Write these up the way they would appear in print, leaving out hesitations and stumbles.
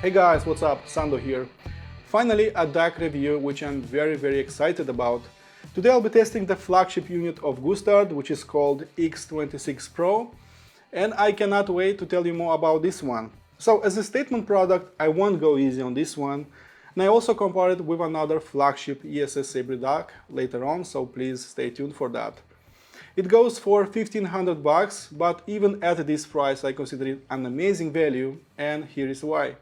Hey guys, what's up? Sando here. Finally, a DAC review which I'm very excited about. Today I'll be testing the flagship unit of Gustard, which is called X26 PRO, and I cannot wait to tell you more about this one. So as a statement product, I won't go easy on this one, and I also compare it with another flagship ESS Sabre DAC later on, so please stay tuned for that. It goes for $1,500 bucks, but even at this price I consider it an amazing value, and here is why.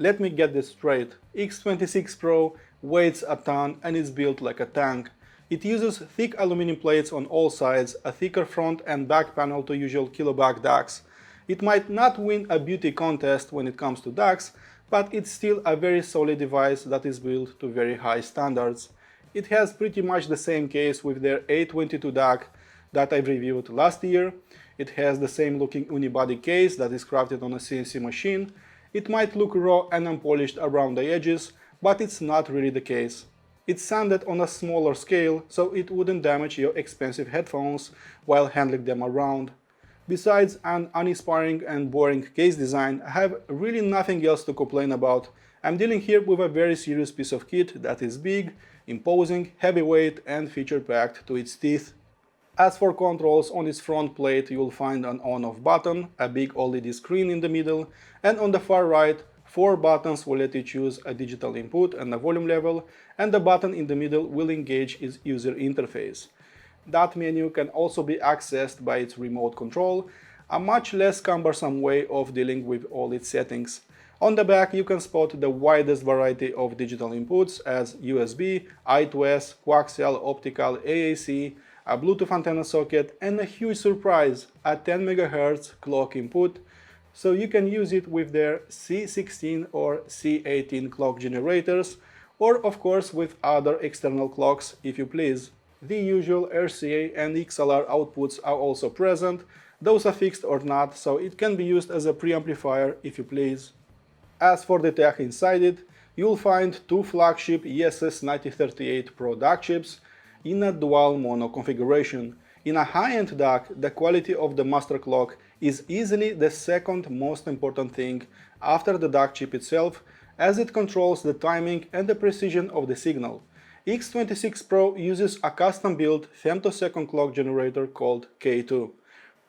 Let me get this straight. X26 PRO weighs a ton and is built like a tank. It uses thick aluminum plates on all sides, a thicker front and back panel to usual kiloback DACs. It might not win a beauty contest when it comes to DACs, but it's still a very solid device that is built to very high standards. It has pretty much the same case with their A22 DAC that I reviewed last year. It has the same looking unibody case that is crafted on a CNC machine. It might look raw and unpolished around the edges, but it's not really the case. It's sanded on a smaller scale, so it wouldn't damage your expensive headphones while handling them around. Besides an uninspiring and boring case design, I have really nothing else to complain about. I'm dealing here with a very serious piece of kit that is big, imposing, heavyweight and feature-packed to its teeth. As for controls, on its front plate you'll find an on-off button, a big LED screen in the middle, and on the far right, 4 buttons will let you choose a digital input and a volume level, and the button in the middle will engage its user interface. That menu can also be accessed by its remote control, a much less cumbersome way of dealing with all its settings. On the back you can spot the widest variety of digital inputs as USB, I2S, coaxial, optical, AAC, a Bluetooth antenna socket, and a huge surprise, a 10 MHz clock input, so you can use it with their C16 or C18 clock generators, or of course with other external clocks if you please. The usual RCA and XLR outputs are also present, those are fixed or not, so it can be used as a preamplifier if you please. As for the tech inside it, you'll find 2 flagship ESS 9038 PRO DAC chips in a dual mono configuration. In a high-end DAC, the quality of the master clock is easily the second most important thing after the DAC chip itself, as it controls the timing and the precision of the signal. X26 PRO uses a custom-built femtosecond clock generator called K2.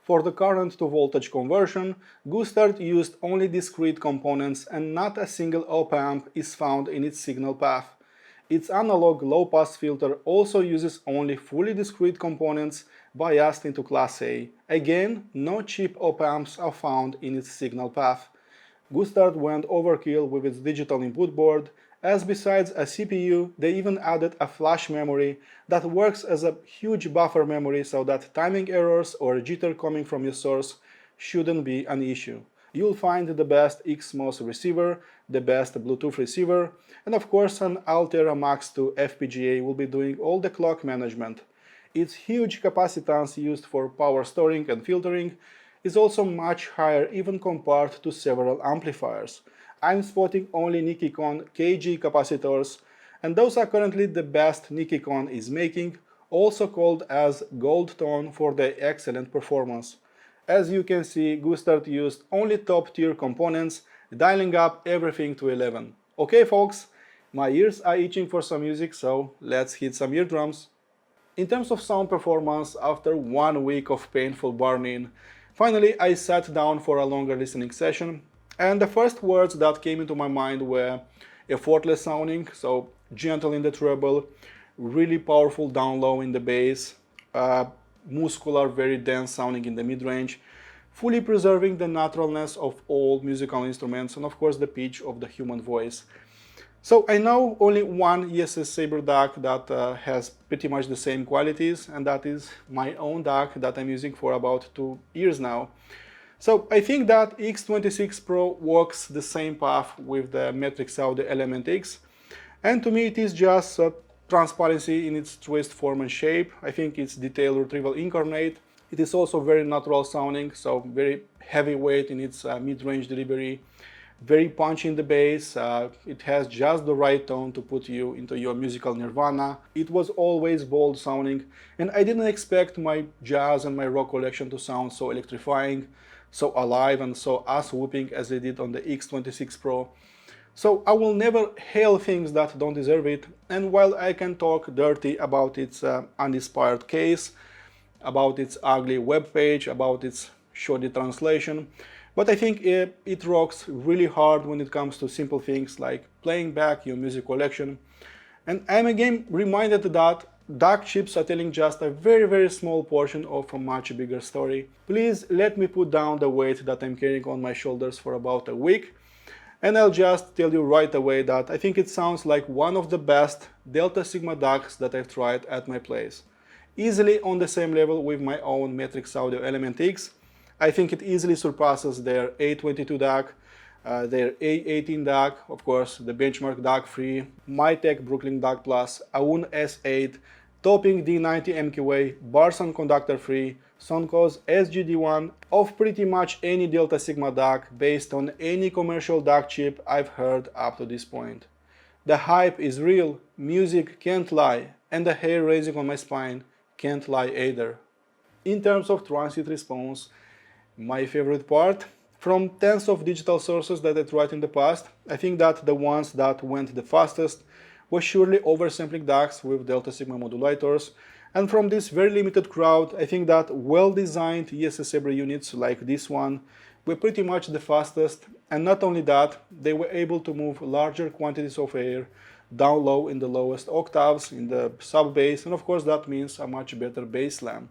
For the current to voltage conversion, Gustard used only discrete components and not a single op-amp is found in its signal path. Its analog low-pass filter also uses only fully discrete components biased into Class A. Again, no cheap op-amps are found in its signal path. Gustard went overkill with its digital input board, as besides a CPU, they even added a flash memory that works as a huge buffer memory so that timing errors or jitter coming from your source shouldn't be an issue. You'll find the best XMOS receiver, the best Bluetooth receiver, and of course an Altera Max 2 FPGA will be doing all the clock management. Its huge capacitance used for power storing and filtering is also much higher even compared to several amplifiers. I'm spotting only Nikon KG capacitors, and those are currently the best Nikon is making, also called as gold tone for their excellent performance. As you can see, Gustard used only top-tier components, dialing up everything to 11. Okay folks, my ears are itching for some music, so let's hit some eardrums. In terms of sound performance, after 1 week of painful burning, finally I sat down for a longer listening session, and the first words that came into my mind were effortless sounding, so gentle in the treble, really powerful down low in the bass, muscular, very dense sounding in the mid-range, fully preserving the naturalness of all musical instruments and of course the pitch of the human voice. So I know only one ESS Sabre DAC that has pretty much the same qualities, and that is my own DAC that I'm using for about 2 years now. So I think that X26 PRO walks the same path with the Matrix Audio Element X, and to me it is just transparency in its truest form and shape. I think it's detailed retrieval incarnate. It is also very natural sounding, so very heavyweight in its mid-range delivery, very punchy in the bass. It has just the right tone to put you into your musical nirvana. It was always bold sounding, and I didn't expect my jazz and my rock collection to sound so electrifying. so alive and so ass-whooping as they did on the X26 Pro. So I will never hail things that don't deserve it, and while I can talk dirty about its uninspired case, about its ugly web page, about its shoddy translation, but I think it rocks really hard when it comes to simple things like playing back your music collection. And I'm again reminded that DAC chips are telling just a very small portion of a much bigger story. Please let me put down the weight that I'm carrying on my shoulders for about a week, and I'll just tell you right away that I think it sounds like one of the best Delta Sigma DACs that I've tried at my place. Easily on the same level with my own Matrix Audio Element X. I think it easily surpasses their A22 DAC, their A18 DAC, of course, the benchmark DAC free, Mytek Brooklyn DAC Plus, Aoun S8, topping D90 MQA, bars and conductor free, Soundco's SGD1 of pretty much any Delta Sigma DAC based on any commercial DAC chip I've heard up to this point. The hype is real, music can't lie, and the hair raising on my spine can't lie either. In terms of transient response, my favorite part, from tens of digital sources that I tried in the past, I think that the ones that went the fastest were surely oversampling DACs with Delta Sigma modulators, and from this very limited crowd, I think that well-designed ESS Ebre units like this one were pretty much the fastest, and not only that, they were able to move larger quantities of air down low in the lowest octaves, in the sub-bass, and of course that means a much better bass slam.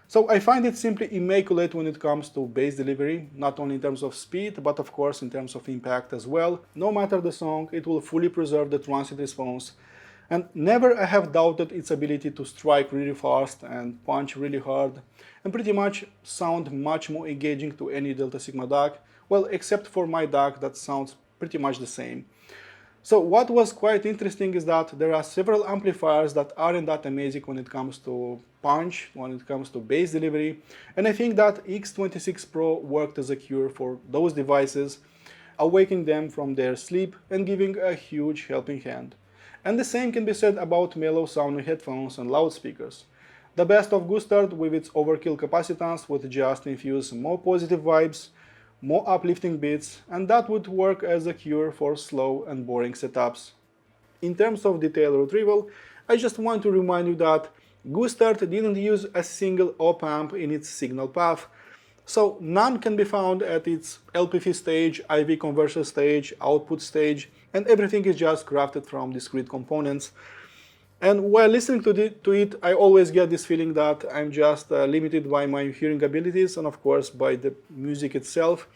So I find it simply immaculate when it comes to bass delivery, not only in terms of speed, but of course in terms of impact as well. No matter the song, it will fully preserve the transient response, and never I have doubted its ability to strike really fast and punch really hard, and pretty much sound much more engaging to any Delta Sigma DAC, well, except for my DAC that sounds pretty much the same. So what was quite interesting is that there are several amplifiers that aren't that amazing when it comes to punch, when it comes to bass delivery, and I think that X26 Pro worked as a cure for those devices, awakening them from their sleep and giving a huge helping hand. And the same can be said about mellow sounding headphones and loudspeakers. The best of Gustard with its overkill capacitance would just infuse more positive vibes, more uplifting beats, and that would work as a cure for slow and boring setups. In terms of detail retrieval, I just want to remind you that Gustard didn't use a single op-amp in its signal path, so none can be found at its LPV stage, IV converter stage, output stage, and everything is just crafted from discrete components. And while listening to it, I always get this feeling that I'm just limited by my hearing abilities and of course by the music itself,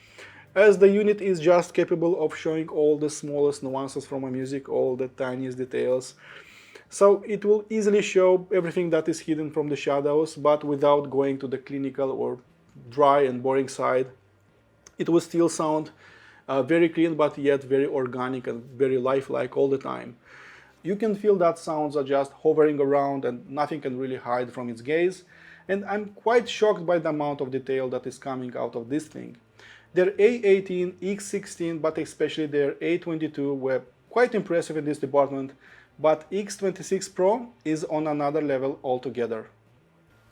as the unit is just capable of showing all the smallest nuances from my music, all the tiniest details. So it will easily show everything that is hidden from the shadows, but without going to the clinical or dry and boring side. It will still sound very clean, but yet very organic and very lifelike all the time. You can feel that sounds are just hovering around and nothing can really hide from its gaze, and I'm quite shocked by the amount of detail that is coming out of this thing. Their A18, X16, but especially their A22 were quite impressive in this department, but X26 Pro is on another level altogether.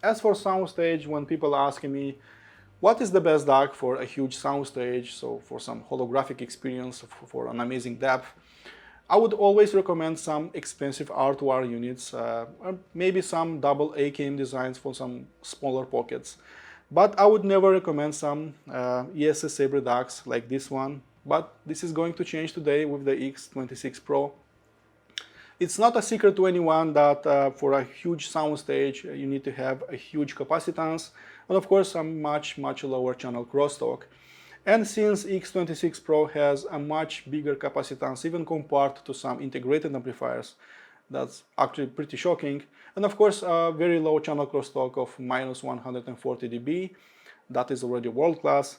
As for Soundstage, when people ask me what is the best DAC for a huge soundstage, so for some holographic experience, for an amazing depth, I would always recommend some expensive R2R units, or maybe some double AKM designs for some smaller pockets. But I would never recommend some ESS Ebre DACs like this one, but this is going to change today with the X26 Pro. It's not a secret to anyone that for a huge soundstage you need to have a huge capacitance and of course a much lower channel crosstalk. And since X26 Pro has a much bigger capacitance even compared to some integrated amplifiers, that's actually pretty shocking. And of course a very low channel crosstalk of -140 dB, that is already world class.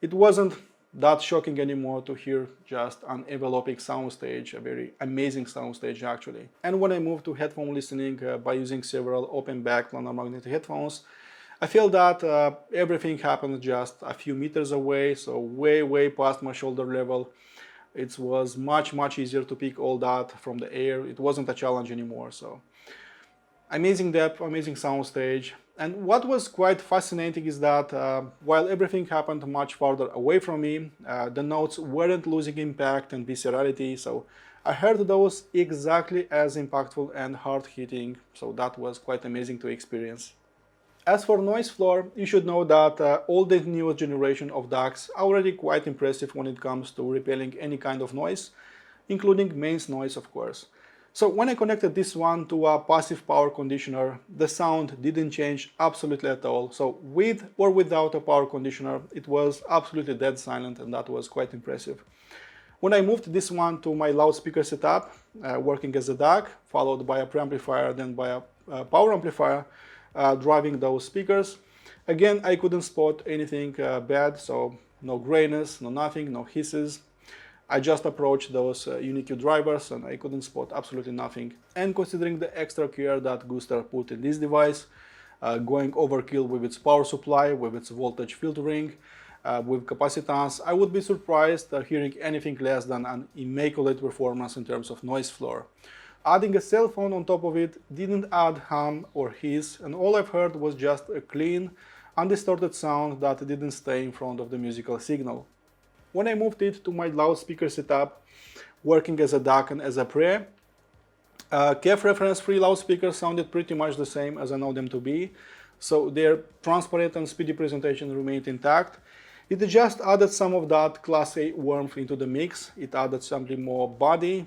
It wasn't that shocking anymore to hear just an enveloping soundstage, a very amazing soundstage actually. And when I moved to headphone listening by using several open back planar magnetic headphones, I feel that everything happened just a few meters away, so way past my shoulder level. It was much easier to pick all that from the air. It wasn't a challenge anymore. So amazing depth, amazing soundstage. And what was quite fascinating is that while everything happened much farther away from me, the notes weren't losing impact and viscerality, so I heard those exactly as impactful and hard-hitting, so that was quite amazing to experience. As for noise floor, you should know that all the newest generation of DACs are already quite impressive when it comes to repelling any kind of noise, including mains noise, of course. So when I connected this one to a passive power conditioner, the sound didn't change absolutely at all. So with or without a power conditioner, it was absolutely dead silent, and that was quite impressive. When I moved this one to my loudspeaker setup, working as a DAC, followed by a preamplifier, then by a power amplifier, driving those speakers, again I couldn't spot anything bad, so no grayness, no nothing, no hisses. I just approached those UniQ drivers and I couldn't spot absolutely nothing. And considering the extra care that Gustard put in this device, going overkill with its power supply, with its voltage filtering, with capacitance, I would be surprised hearing anything less than an immaculate performance in terms of noise floor. Adding a cell phone on top of it didn't add hum or hiss, and all I've heard was just a clean, undistorted sound that didn't stay in front of the musical signal. When I moved it to my loudspeaker setup, working as a DAC and as a pre, KEF reference-free loudspeakers sounded pretty much the same as I know them to be, so their transparent and speedy presentation remained intact. It just added some of that Class A warmth into the mix. It added something more body,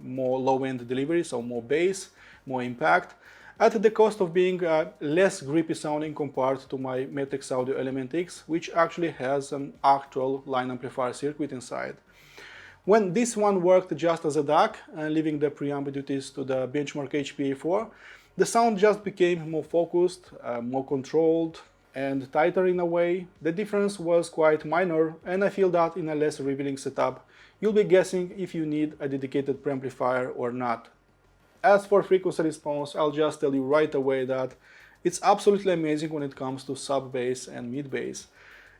more low-end delivery, so more bass, more impact, at the cost of being less grippy sounding compared to my Matrix Audio Element X, which actually has an actual line amplifier circuit inside. When this one worked just as a DAC, leaving the preamp duties to the benchmark HPA4, the sound just became more focused, more controlled, and tighter in a way. The difference was quite minor, and I feel that in a less revealing setup, you'll be guessing if you need a dedicated preamplifier or not. As for frequency response, I'll just tell you right away that it's absolutely amazing when it comes to sub-bass and mid-bass.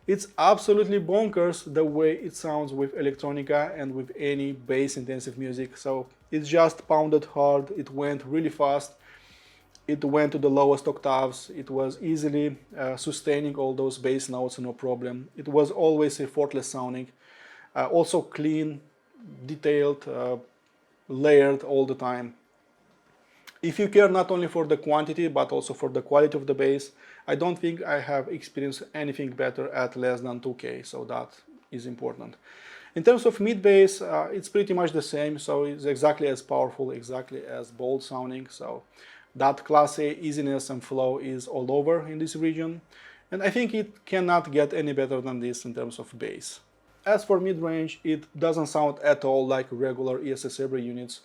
It's absolutely bonkers the way it sounds with electronica and with any bass-intensive music, so it just pounded hard, it went really fast. It went to the lowest octaves, it was easily sustaining all those bass notes, no problem. It was always effortless sounding, also clean, detailed, layered all the time. If you care not only for the quantity but also for the quality of the bass, I don't think I have experienced anything better at less than 2K, so that is important. In terms of mid bass, it's pretty much the same, so it's exactly as powerful, exactly as bold sounding, so that Class A easiness and flow is all over in this region, and I think it cannot get any better than this in terms of bass. As for mid-range, it doesn't sound at all like regular ESS Sabre units,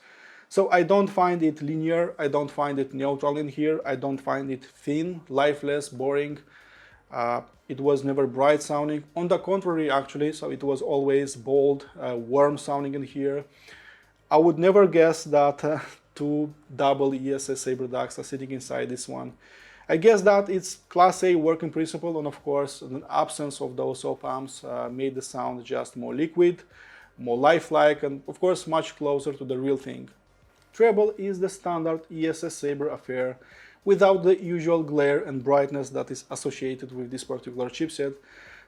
so I don't find it linear, I don't find it neutral in here, I don't find it thin, lifeless, boring. It was never bright sounding, on the contrary actually, so it was always bold, warm sounding in here. I would never guess that two double ESS Sabre DACs are sitting inside this one. I guess that it's Class A working principle, and of course the absence of those op amps made the sound just more liquid, more lifelike, and of course much closer to the real thing. Treble is the standard ESS Sabre affair without the usual glare and brightness that is associated with this particular chipset.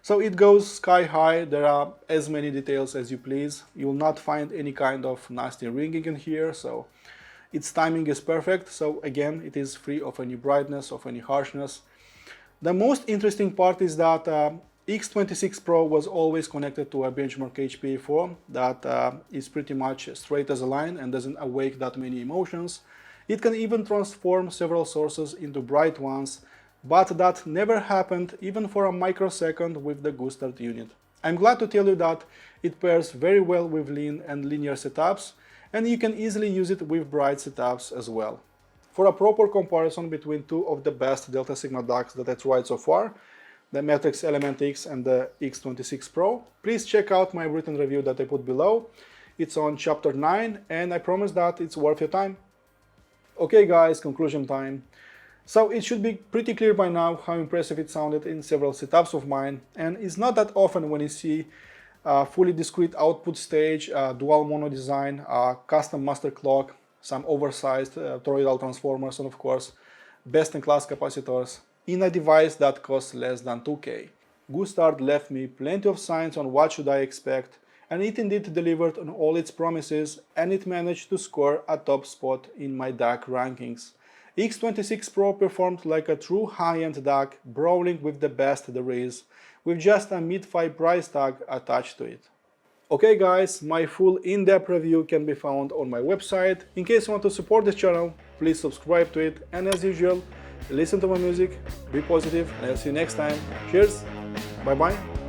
So it goes sky high, there are as many details as you please, you will not find any kind of nasty ringing in here, so its timing is perfect, so again it is free of any brightness, of any harshness. The most interesting part is that X26 PRO was always connected to a benchmark HPA4 that is pretty much straight as a line and doesn't awake that many emotions. It can even transform several sources into bright ones, but that never happened even for a microsecond with the Gustard unit. I'm glad to tell you that it pairs very well with lean and linear setups, and you can easily use it with bright setups as well. For a proper comparison between two of the best Delta Sigma DACs that I tried so far, the Matrix Element X and the X26 PRO, please check out my written review that I put below. It's on chapter 9 and I promise that it's worth your time. Okay guys, conclusion time. So it should be pretty clear by now how impressive it sounded in several setups of mine, and it's not that often when you see a fully discrete output stage, dual mono design, custom master clock, some oversized toroidal transformers, and of course best-in-class capacitors in a device that costs less than 2K. Gustard left me plenty of signs on what should I expect, and it indeed delivered on all its promises, and it managed to score a top spot in my DAC rankings. X26 Pro performed like a true high-end DAC, brawling with the best there is, with just a mid-fi price tag attached to it. Okay guys, my full in-depth review can be found on my website. In case you want to support this channel, please subscribe to it, and as usual, listen to my music, be positive, and I'll see you next time. Cheers, bye bye.